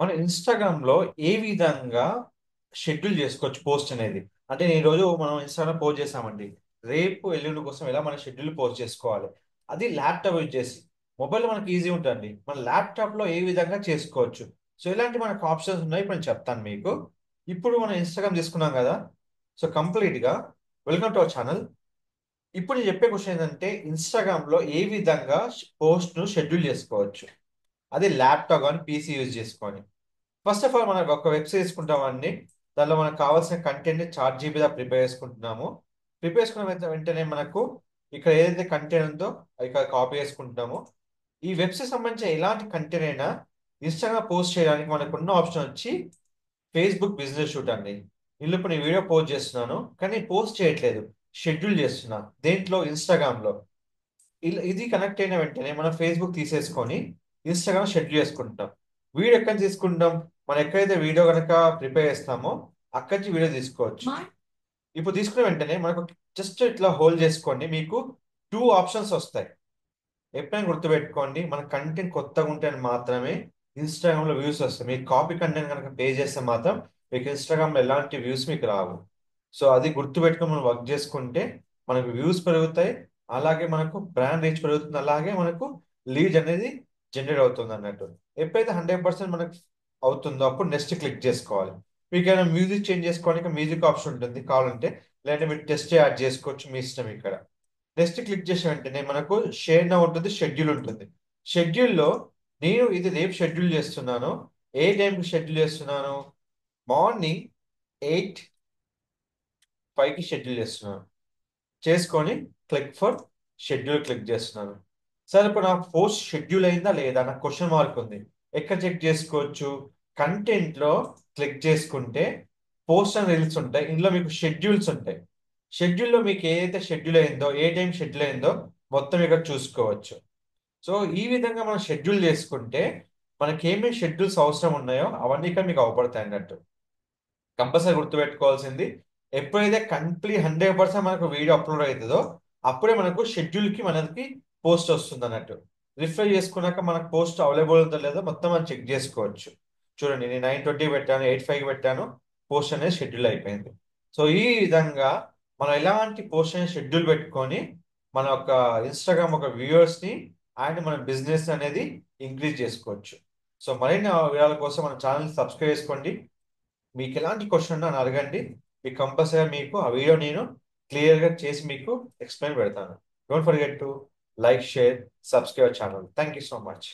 మన ఇన్స్టాగ్రామ్ లో ఏ విధంగా షెడ్యూల్ చేసుకోవచ్చు పోస్ట్ అనేది. అంటే ఈ రోజు మనం ఇన్స్టాగ్రామ్ పోస్ట్ చేసామండి, రేపు ఎల్లుండి కోసం ఎలా మన షెడ్యూల్ పోస్ట్ చేసుకోవాలి. అది ల్యాప్టాప్ యూజ్ చేసి. మొబైల్ మనకి ఈజీ ఉంటుంది, మన ల్యాప్టాప్ లో ఏ విధంగా చేసుకోవచ్చు. సో ఇలాంటి మనకు ఆప్షన్స్ ఉన్నాయి, ఇప్పుడు నేను చెప్తాను మీకు. ఇప్పుడు మనం ఇన్స్టాగ్రామ్ తీసుకున్నాం కదా. సో కంప్లీట్ గా వెల్కమ్ టు అవర్ ఛానల్. ఇప్పుడు నేను చెప్పే క్వశ్చన్ ఏంటంటే, ఇన్స్టాగ్రామ్ లో ఏ విధంగా పోస్ట్ ను షెడ్యూల్ చేసుకోవచ్చు. అది ల్యాప్టాప్ కానీ పీసీ యూజ్ చేసుకొని. ఫస్ట్ ఆఫ్ ఆల్ మనకు ఒక వెబ్సైట్ తీసుకుంటామండి. దానిలో మనకు కావాల్సిన కంటెంట్ చార్ట్ జీబీగా ప్రిపేర్ చేసుకుంటున్నాము. ప్రిపేర్ చేసుకున్న వెంటనే మనకు ఇక్కడ ఏదైతే కంటెంట్ ఉందో అది ఇక్కడ కాపీ చేసుకుంటున్నాము. ఈ వెబ్సైట్ సంబంధించిన ఎలాంటి కంటెంట్ అయినా ఇన్స్టాగ్రామ్ పోస్ట్ చేయడానికి మనకు ఉన్న ఆప్షన్ వచ్చి ఫేస్బుక్ బిజినెస్ షూట్ అండి. ఇందులో ఇప్పుడు నేను వీడియో పోస్ట్ చేస్తున్నాను, కానీ పోస్ట్ చేయట్లేదు, షెడ్యూల్ చేస్తున్నా దేంట్లో, ఇన్స్టాగ్రామ్ లో. ఇది కనెక్ట్ అయిన వెంటనే మనం ఫేస్బుక్ తీసేసుకొని ఇన్స్టాగ్రామ్ షెడ్యూల్ చేసుకుంటాం. వీడియో ఎక్కడ తీసుకుంటాం, మనం ఎక్కడైతే వీడియో కనుక ప్రిపేర్ చేస్తామో అక్కడి నుంచి వీడియో తీసుకోవచ్చు. ఇప్పుడు తీసుకున్న వెంటనే మనకు జస్ట్ ఇట్లా హోల్డ్ చేసుకోండి, మీకు టూ ఆప్షన్స్ వస్తాయి. ఎప్పుడైనా గుర్తుపెట్టుకోండి, మన కంటెంట్ కొత్తగా ఉంటే మాత్రమే ఇన్స్టాగ్రామ్ లో వ్యూస్ వస్తాయి. మీకు కాపీ కంటెంట్ కనుక పే చేస్తే మాత్రం మీకు ఇన్స్టాగ్రామ్ లో ఎలాంటి వ్యూస్ మీకు రావు. సో అది గుర్తుపెట్టుకొని మనం వర్క్ చేసుకుంటే మనకు వ్యూస్ పెరుగుతాయి, అలాగే మనకు బ్రాండ్ రీచ్ పెరుగుతుంది, అలాగే మనకు లీడ్ అనేది జనరేట్ అవుతుంది అన్నట్టు. ఎప్పుడైతే 100% మనకు అవుతుందో అప్పుడు నెక్స్ట్ క్లిక్ చేసుకోవాలి. మీకు ఏమైనా మ్యూజిక్ చేంజ్ చేసుకోవడానికి మ్యూజిక్ ఆప్షన్ ఉంటుంది కావాలంటే, లేదంటే మీరు టెస్ట్ యాడ్ చేసుకోవచ్చు, మీ ఇష్టం. ఇక్కడ నెక్స్ట్ క్లిక్ చేసిన వెంటనే మనకు షేర్ నౌ ఉంటుంది, షెడ్యూల్ ఉంటుంది. షెడ్యూల్లో నేను ఇది రేపు షెడ్యూల్ చేస్తున్నాను. ఏ టైంకి షెడ్యూల్ చేస్తున్నాను, మార్నింగ్ 8:05కి షెడ్యూల్ చేస్తున్నాను. చేసుకొని క్లిక్ ఫర్ షెడ్యూల్ క్లిక్ చేస్తున్నాను. సరే, ఇప్పుడు నా పోస్ట్ షెడ్యూల్ అయిందా లేదా నాకు క్వశ్చన్ మార్క్ ఉంది. ఎక్కడ చెక్ చేసుకోవచ్చు, కంటెంట్ లో క్లిక్ చేసుకుంటే పోస్ట్ అండ్ రీల్స్ ఉంటాయి, ఇందులో మీకు షెడ్యూల్స్ ఉంటాయి. షెడ్యూల్లో మీకు ఏదైతే షెడ్యూల్ అయిందో, ఏ టైం షెడ్యూల్ అయిందో మొత్తం ఇక్కడ చూసుకోవచ్చు. సో ఈ విధంగా మనం షెడ్యూల్ చేసుకుంటే మనకి ఏమేమి షెడ్యూల్స్ అవసరం ఉన్నాయో అవన్నీ ఇక్కడ మీకు అవపడతాయి అన్నట్టు. కంపల్సరీ గుర్తుపెట్టుకోవాల్సింది, ఎప్పుడైతే కంప్లీట్ 100% మనకు వీడియో అప్లోడ్ అవుతుందో అప్పుడే మనకు షెడ్యూల్ కి మనకి పోస్ట్ వస్తుంది అన్నట్టు. రిఫ్రెష్ చేసుకున్నాక మనకు పోస్ట్ అవైలబుల్ ఉందో లేదో మొత్తం మనం చెక్ చేసుకోవచ్చు. చూడండి, నేను 9:20 పెట్టాను, 8:05 పెట్టాను, పోస్ట్ అనేది షెడ్యూల్ అయిపోయింది. సో ఈ విధంగా మనం ఎలాంటి పోస్ట్ అనేది షెడ్యూల్ పెట్టుకొని మన యొక్క ఇన్స్టాగ్రామ్ ఒక వ్యూవర్స్ ని అండ్ మన బిజినెస్ అనేది ఇంక్రీజ్ చేసుకోవచ్చు. సో మరిన్ని వివరాల కోసం మన ఛానల్ సబ్స్క్రైబ్ చేసుకోండి. మీకు ఎలాంటి క్వశ్చన్ ఉన్నా నన్ను అడగండి, మీకు కంపల్సరీ మీకు ఆ వీడియో నేను క్లియర్గా చేసి మీకు ఎక్స్ప్లెయిన్ పెడతాను. Don't forget to like, share, subscribe channel. Thank you so much.